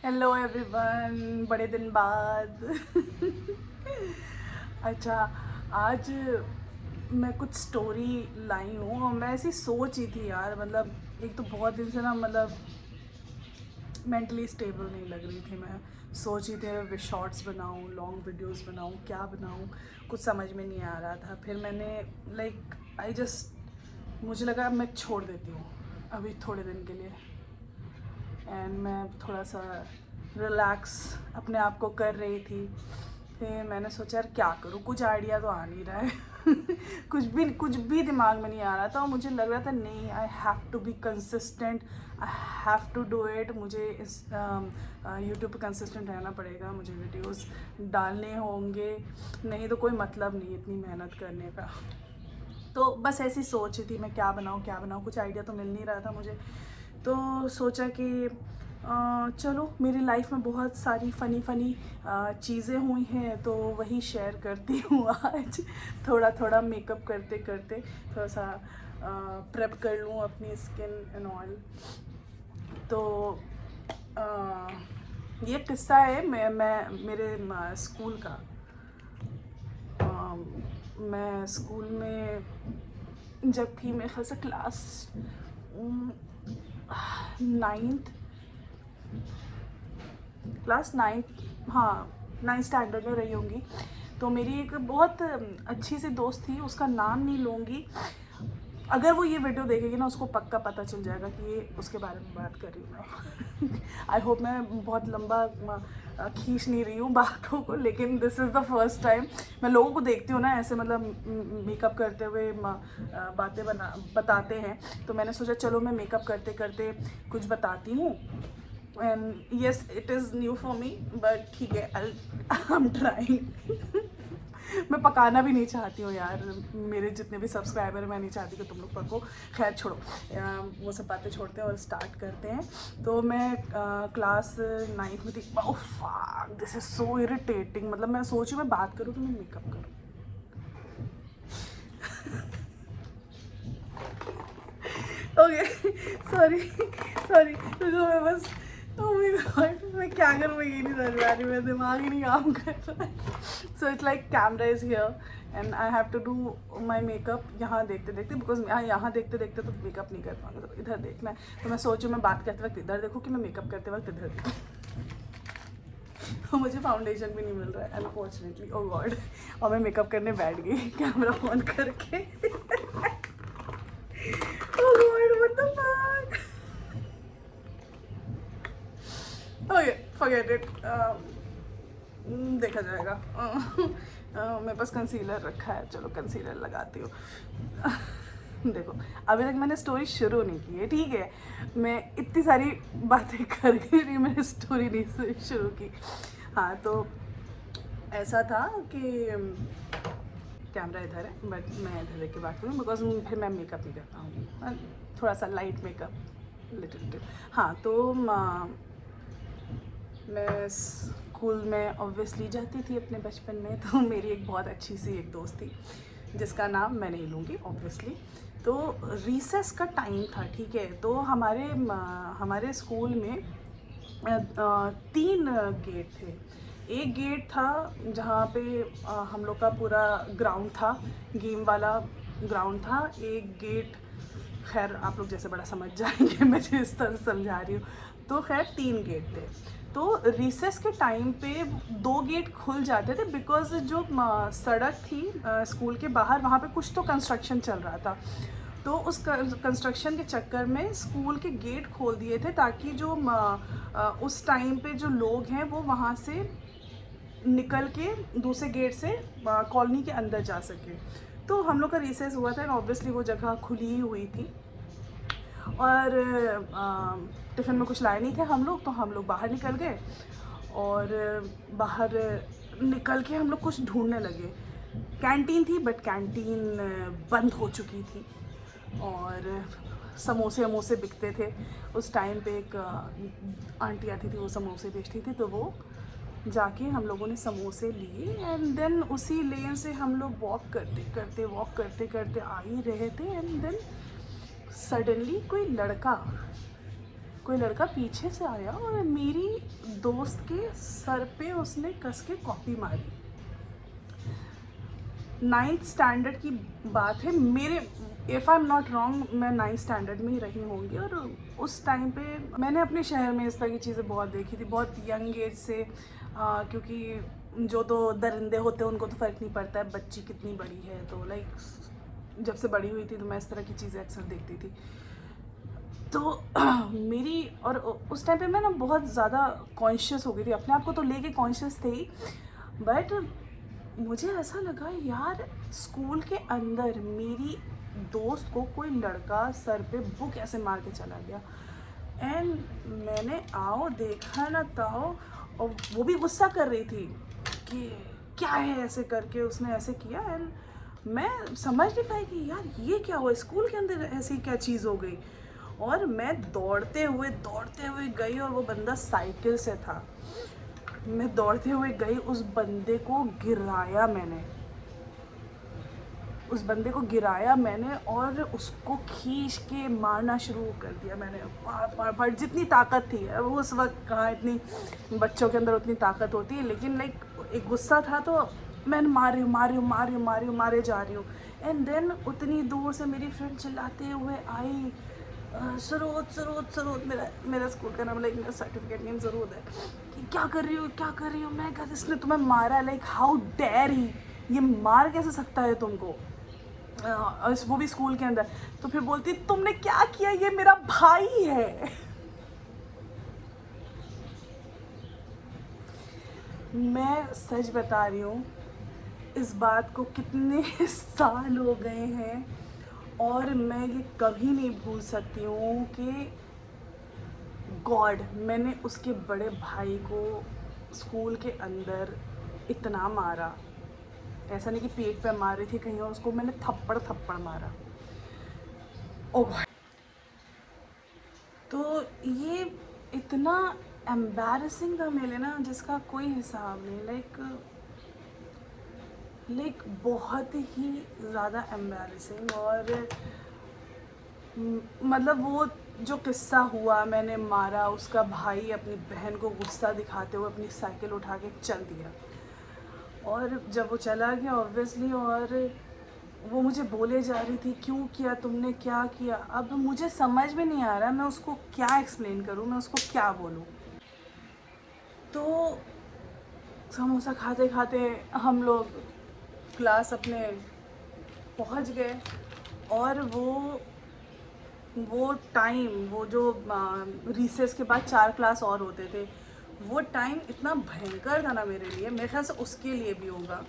Hello everyone, बड़े दिन बाद। अच्छा, आज मैं कुछ स्टोरी लाई हूँ और मैं ऐसी सोच ही थी यार, मतलब एक तो बहुत दिन से ना, मतलब मेंटली स्टेबल नहीं लग रही थी। मैं सोच ही थी शॉर्ट्स बनाऊँ, लॉन्ग वीडियोस बनाऊँ, क्या बनाऊँ, कुछ समझ में नहीं आ रहा था। फिर मैंने मुझे लगा मैं छोड़ देती हूँ अभी थोड़े दिन के लिए, एंड मैं थोड़ा सा रिलैक्स अपने आप को कर रही थी। फिर मैंने सोचा यार क्या करूँ, कुछ आइडिया तो आ नहीं रहा है। कुछ भी दिमाग में नहीं आ रहा था और मुझे लग रहा था नहीं, I have to be consistent, I have to do it. मुझे इस यूट्यूब पे कंसिस्टेंट रहना पड़ेगा, मुझे वीडियोस डालने होंगे, नहीं तो कोई मतलब नहीं इतनी मेहनत करने का। तो बस ऐसी सोच थी, मैं क्या बनाऊँ, कुछ आइडिया तो मिल नहीं रहा था मुझे। तो सोचा कि चलो, मेरी लाइफ में बहुत सारी फ़नी चीज़ें हुई हैं तो वही शेयर करती हूँ आज। थोड़ा थोड़ा मेकअप करते करते थोड़ा सा प्रेप कर लूँ अपनी स्किन एंड ऑल। तो आ, ये किस्सा है मैं मेरे स्कूल का। मैं स्कूल में जब थी, मेरे ख्याल से क्लास नाइन्थ, क्लास नाइन्थ, हाँ, नाइन्थ स्टैंडर्ड में रही होंगी। तो मेरी एक बहुत अच्छी सी दोस्त थी, उसका नाम नहीं लूँगी। अगर वो ये वीडियो देखेगी ना, उसको पक्का पता चल जाएगा कि ये उसके बारे में बात कर रही हूँ मैं। आई होप मैं बहुत लंबा खींच नहीं रही हूँ बातों को, लेकिन this is the first time मैं लोगों को देखती हूँ ना ऐसे, मतलब मेकअप करते हुए बातें बताते हैं। तो मैंने सोचा चलो मैं मेकअप करते करते कुछ बताती हूँ। And yes, it is new for me, but ठीक है, आई एम ट्राइंग। मैं पकाना भी नहीं चाहती हूँ यार, मेरे जितने भी सब्सक्राइबर हैं, मैं नहीं चाहती कि तुम लोग पको। खैर छोड़ो, वो सब बातें छोड़ते हैं और स्टार्ट करते हैं। तो मैं क्लास नाइन्थ में थी। Oh fuck, this is so irritating. मतलब मैं सोच रही हूँ मैं बात करूँ तो मैं मेकअप करूँ। ओके, सॉरी सॉरी, तो मैं बस, ओह माय गॉड, मैं क्या करूँ, मैं ये नहीं समझ में आ रही, मेरा दिमाग ही नहीं काम कर रहा है। So it's like camera is here and I have to do my makeup यहाँ देखते देखते, बिकॉज यहाँ देखते देखते तो मेकअप नहीं कर पाऊँगा, तो इधर देखना है। तो मैं सोचूँ मैं बात करते वक्त इधर देखूँ कि मैं मेकअप करते वक्त इधर देखूँ। तो मुझे फाउंडेशन भी नहीं मिल रहा है अनफॉर्चुनेटली, ओह गॉड। और मैं मेकअप करने बैठ गई कैमरा ऑन करके। Oh god, what the fuck. Okay, forget it, देखा जाएगा। मेरे पास कंसीलर रखा है, चलो कंसीलर लगाती हूँ। देखो, अभी तक मैंने स्टोरी शुरू नहीं की है, ठीक है। मैं इतनी सारी बातें कर गई रही, मैंने स्टोरी नहीं शुरू की। हाँ, तो ऐसा था कि कैमरा इधर है, बट मैं इधर देख के बात करूँ बिकॉज फिर मैं मेकअप नहीं कर पाऊँगी, थोड़ा सा लाइट मेकअप, लिटिल लिटिल। हाँ, तो मैं स्कूल में ऑब्वियसली जाती थी अपने बचपन में। तो मेरी एक बहुत अच्छी सी एक दोस्त थी जिसका नाम मैं नहीं लूँगी ऑब्वियसली। तो रिसेस का टाइम था, ठीक है। तो हमारे स्कूल में 3 गेट थे। एक गेट था जहाँ पे हम लोग का पूरा ग्राउंड था, गेम वाला ग्राउंड था। एक गेट, खैर आप लोग जैसे बड़ा समझ जाएंगे मैं जिस तरह समझा रही हूँ। तो खैर 3 गेट थे। तो रिसेस के टाइम पे 2 गेट खुल जाते थे बिकॉज जो सड़क थी स्कूल के बाहर, वहाँ पे कुछ तो कंस्ट्रक्शन चल रहा था। तो उस कंस्ट्रक्शन के चक्कर में स्कूल के गेट खोल दिए थे ताकि जो उस टाइम पे जो लोग हैं वो वहाँ से निकल के दूसरे गेट से कॉलोनी के अंदर जा सके। तो हम लोग का रिसेस हुआ था, ऑब्वियसली वो जगह खुली ही हुई थी। और टिफ़िन में कुछ लाए नहीं थे हम लोग, तो हम लोग बाहर निकल गए। और बाहर निकल के हम लोग कुछ ढूंढने लगे। कैंटीन थी बट कैंटीन बंद हो चुकी थी। और समोसे वमोसे बिकते थे उस टाइम पे। एक आंटी आती थी, वो समोसे बेचती थी, तो वो जाके हम लोगों ने समोसे लिए। एंड देन उसी लेन से हम लोग वॉक करते करते आ ही रहे थे। एंड देन सडनली कोई लड़का पीछे से आया और मेरी दोस्त के सर पे उसने कस के कॉपी मारी। 9th स्टैंडर्ड की बात है, मेरे if I am not wrong मैं 9th स्टैंडर्ड में ही रही होंगी। और उस टाइम पे मैंने अपने शहर में इस तरह की चीज़ें बहुत देखी थी, बहुत यंग एज से। क्योंकि जो तो दरिंदे होते हैं उनको तो फ़र्क नहीं पड़ता है बच्ची कितनी बड़ी है, तो लाइक जब से बड़ी हुई थी तो मैं इस तरह की चीज़ें अक्सर देखती थी। तो मेरी और उस टाइम पे मैं ना बहुत ज़्यादा कॉन्शियस हो गई थी, अपने आप को तो लेके कॉन्शियस थे ही, बट मुझे ऐसा लगा यार स्कूल के अंदर मेरी दोस्त को कोई लड़का सर पे बुक ऐसे मार के चला गया। एंड मैंने आओ देखा ना ताओ, और वो भी गुस्सा कर रही थी कि क्या है ऐसे करके उसने ऐसे किया। एंड मैं समझ नहीं पाई कि यार ये क्या हुआ, स्कूल के अंदर ऐसी क्या चीज़ हो गई। और मैं दौड़ते हुए गई और वो बंदा साइकिल से था। मैं दौड़ते हुए गई, उस बंदे को गिराया मैंने और उसको खींच के मारना शुरू कर दिया मैंने। पर जितनी ताकत थी, वो उस वक्त कहाँ इतनी बच्चों के अंदर उतनी ताकत होती है, लेकिन लाइक एक गुस्सा था तो मैंने मारे जा रही हूँ। एंड देन उतनी दूर से मेरी फ्रेंड चिल्लाते हुए आई, सरोद, मेरा स्कूल का नाम, लाइक मेरा सर्टिफिकेट नेम सरोद है, कि क्या कर रही हो। मैं कहा इसने तुम्हें मारा, लाइक हाउ डेयर ही, ये मार कैसे सकता है तुमको, वो भी स्कूल के अंदर। तो फिर बोलती तुमने क्या किया, ये मेरा भाई है। मैं सच बता रही हूँ, इस बात को कितने साल हो गए हैं और मैं ये कभी नहीं भूल सकती हूँ कि गॉड, मैंने उसके बड़े भाई को स्कूल के अंदर इतना मारा। ऐसा नहीं कि पेट पे मार रही थी कहीं, और उसको मैंने थप्पड़ मारा। ओ भाई, तो ये इतना एम्बैरसिंग था मेरे लिए ना, जिसका कोई हिसाब नहीं। लाइक बहुत ही ज़्यादा एम्बैरसिंग। और मतलब वो जो किस्सा हुआ, मैंने मारा, उसका भाई अपनी बहन को गुस्सा दिखाते हुए अपनी साइकिल उठा के चल दिया। और जब वो चला गया ऑब्वियसली, और वो मुझे बोले जा रही थी क्यों किया तुमने, क्या किया। अब मुझे समझ में नहीं आ रहा मैं उसको क्या एक्सप्लेन करूँ, मैं उसको क्या बोलूँ। तो समोसा खाते खाते हम लोग क्लास अपने पहुँच गए। और वो टाइम, वो जो रिसेस के बाद 4 क्लास और होते थे, वो टाइम इतना भयंकर था ना मेरे लिए, मेरे ख्याल से उसके लिए भी होगा,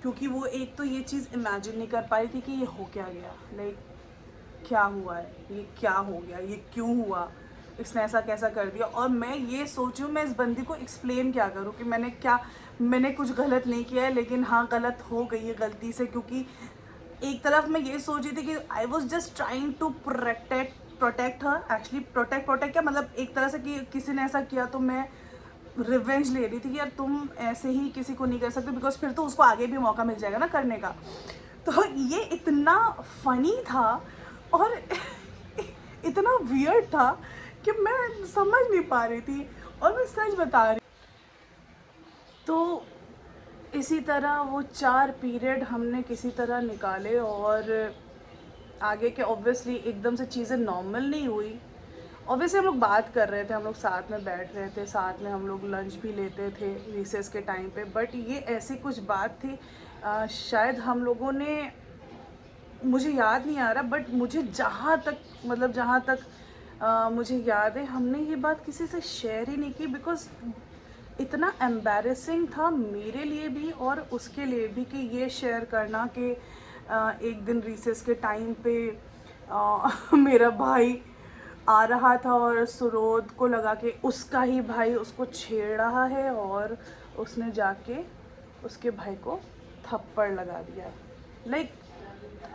क्योंकि वो एक तो ये चीज़ इमेजिन नहीं कर पाई थी कि ये हो क्या गया, लाइक क्या हुआ है, ये क्या हो गया, ये क्यों हुआ, इसने ऐसा कैसा कर दिया। और मैं ये सोचूं मैं इस बंदी को एक्सप्लेन क्या करूं कि मैंने कुछ गलत नहीं किया है, लेकिन हाँ गलत हो गई है गलती से। क्योंकि एक तरफ मैं ये सोच रही थी कि I was just trying to protect her. Actually protect क्या मतलब, एक तरह से कि किसी ने ऐसा किया तो मैं रिवेंज ले रही थी कि यार तुम ऐसे ही किसी को नहीं कर सकते, बिकॉज फिर तो उसको आगे भी मौका मिल जाएगा ना करने का। तो ये इतना फनी था और इतना वियर्ड था कि मैं समझ नहीं पा रही थी, और मैं सच बता रही। तो इसी तरह वो 4 पीरियड हमने किसी तरह निकाले, और आगे के ऑब्वियसली एकदम से चीज़ें नॉर्मल नहीं हुई। ऑब्वियसली हम लोग बात कर रहे थे, हम लोग साथ में बैठ रहे थे, साथ में हम लोग लंच भी लेते थे रिसेस के टाइम पे, बट ये ऐसी कुछ बात थी शायद हम लोगों ने, मुझे याद नहीं आ रहा, बट मुझे जहाँ तक मुझे याद है हमने ये बात किसी से शेयर ही नहीं की, बिकॉज इतना एम्बैरेसिंग था मेरे लिए भी और उसके लिए भी कि ये शेयर करना कि एक दिन रिसेस के टाइम पे मेरा भाई आ रहा था और सुरोध को लगा कि उसका ही भाई उसको छेड़ रहा है, और उसने जाके उसके भाई को थप्पड़ लगा दिया। लाइक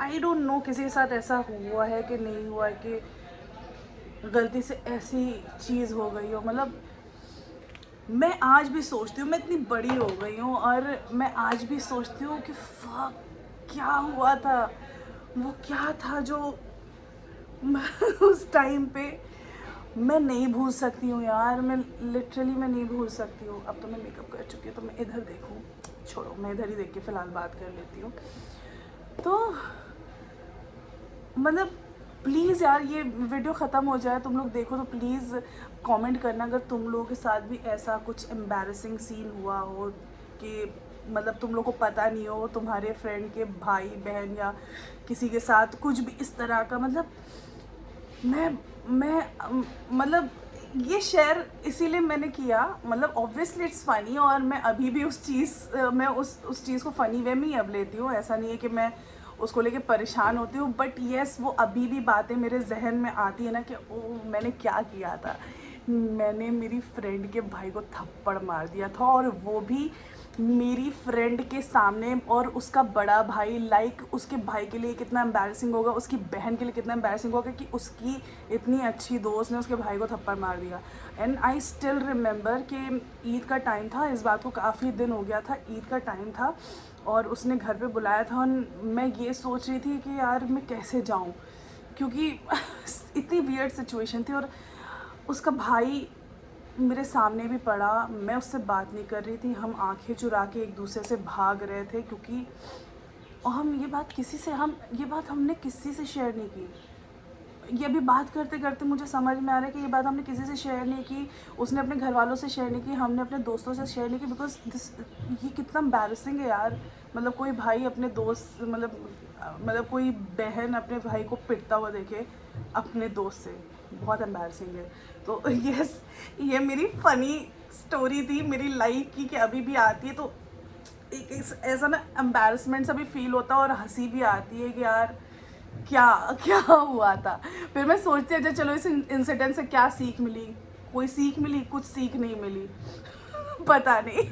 आई डोंट नो किसी के साथ ऐसा हुआ है कि नहीं हुआ है कि गलती से ऐसी चीज़ हो गई हो। मतलब मैं आज भी सोचती हूँ, मैं इतनी बड़ी हो गई हूँ और मैं आज भी सोचती हूँ कि फक क्या हुआ था, वो क्या था जो उस टाइम पे मैं नहीं भूल सकती हूँ यार, मैं लिटरली मैं नहीं भूल सकती हूँ। अब तो मैं मेकअप कर चुकी हूँ तो मैं इधर देखूँ, छोड़ो मैं इधर ही देख के फ़िलहाल बात कर लेती हूँ। तो मतलब प्लीज़ यार ये वीडियो ख़त्म हो जाए, तुम लोग देखो तो प्लीज़ कमेंट करना अगर तुम लोगों के साथ भी ऐसा कुछ एम्बैरेसिंग सीन हुआ हो कि मतलब तुम लोग को पता नहीं हो, तुम्हारे फ्रेंड के भाई बहन या किसी के साथ कुछ भी इस तरह का, मतलब मतलब ये शेयर इसीलिए मैंने किया, मतलब ऑब्वियसली इट्स फ़नी और मैं अभी भी उस चीज़ मैं उस चीज़ को फ़नी वे में ही अब लेती हूँ। ऐसा नहीं है कि मैं उसको लेके परेशान होती हूँ, बट येस वो अभी भी बातें मेरे जहन में आती है ना कि ओ मैंने क्या किया था। मैंने मेरी फ्रेंड के भाई को थप्पड़ मार दिया था और वो भी मेरी फ्रेंड के सामने, और उसका बड़ा भाई, लाइक उसके भाई के लिए कितना एम्बैरसिंग होगा, उसकी बहन के लिए कितना एम्बैरसिंग होगा कि उसकी इतनी अच्छी दोस्त ने उसके भाई को थप्पड़ मार दिया। एंड आई स्टिल रिमेंबर कि ईद का टाइम था, इस बात को काफ़ी दिन हो गया था, ईद का टाइम था और उसने घर पे बुलाया था और मैं ये सोच रही थी कि यार मैं कैसे जाऊँ, क्योंकि इतनी वियर्ड सिचुएशन थी और उसका भाई मेरे सामने भी पड़ा, मैं उससे बात नहीं कर रही थी, हम आंखें चुरा के एक दूसरे से भाग रहे थे, क्योंकि और हम ये बात हमने किसी से शेयर नहीं की। ये अभी बात करते करते मुझे समझ में आ रहा है कि ये बात हमने किसी से शेयर नहीं की, उसने अपने घर वालों से शेयर नहीं की, हमने अपने दोस्तों से शेयर नहीं की, बिकॉज ये कितना एम्बैरसिंग है यार। मतलब कोई भाई अपने दोस्त मतलब कोई बहन अपने भाई को पिटता हुआ देखे अपने दोस्त से, बहुत एम्बैरसिंग है। तो यस, ये मेरी फ़नी स्टोरी थी मेरी लाइफ की कि अभी भी आती है तो एक ऐसा ना एम्बैरसमेंट सा भी फील होता है और हंसी भी आती है कि यार क्या क्या हुआ था। फिर मैं सोचती अच्छा चलो इस इंसिडेंट से क्या सीख मिली, कोई सीख मिली, कुछ सीख नहीं मिली पता नहीं।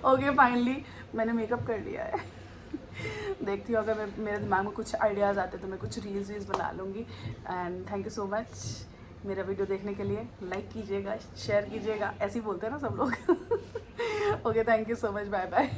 ओके फाइनली मैंने मेकअप कर लिया है। देखती हूँ अगर मेरे दिमाग में कुछ आइडियाज़ आते तो मैं कुछ रील्स वील्स बना लूँगी। And thank you so much मेरा वीडियो देखने के लिए। लाइक कीजिएगा, शेयर कीजिएगा, ऐसे ही बोलते हैं ना सब लोग। Okay thank you so much, bye bye.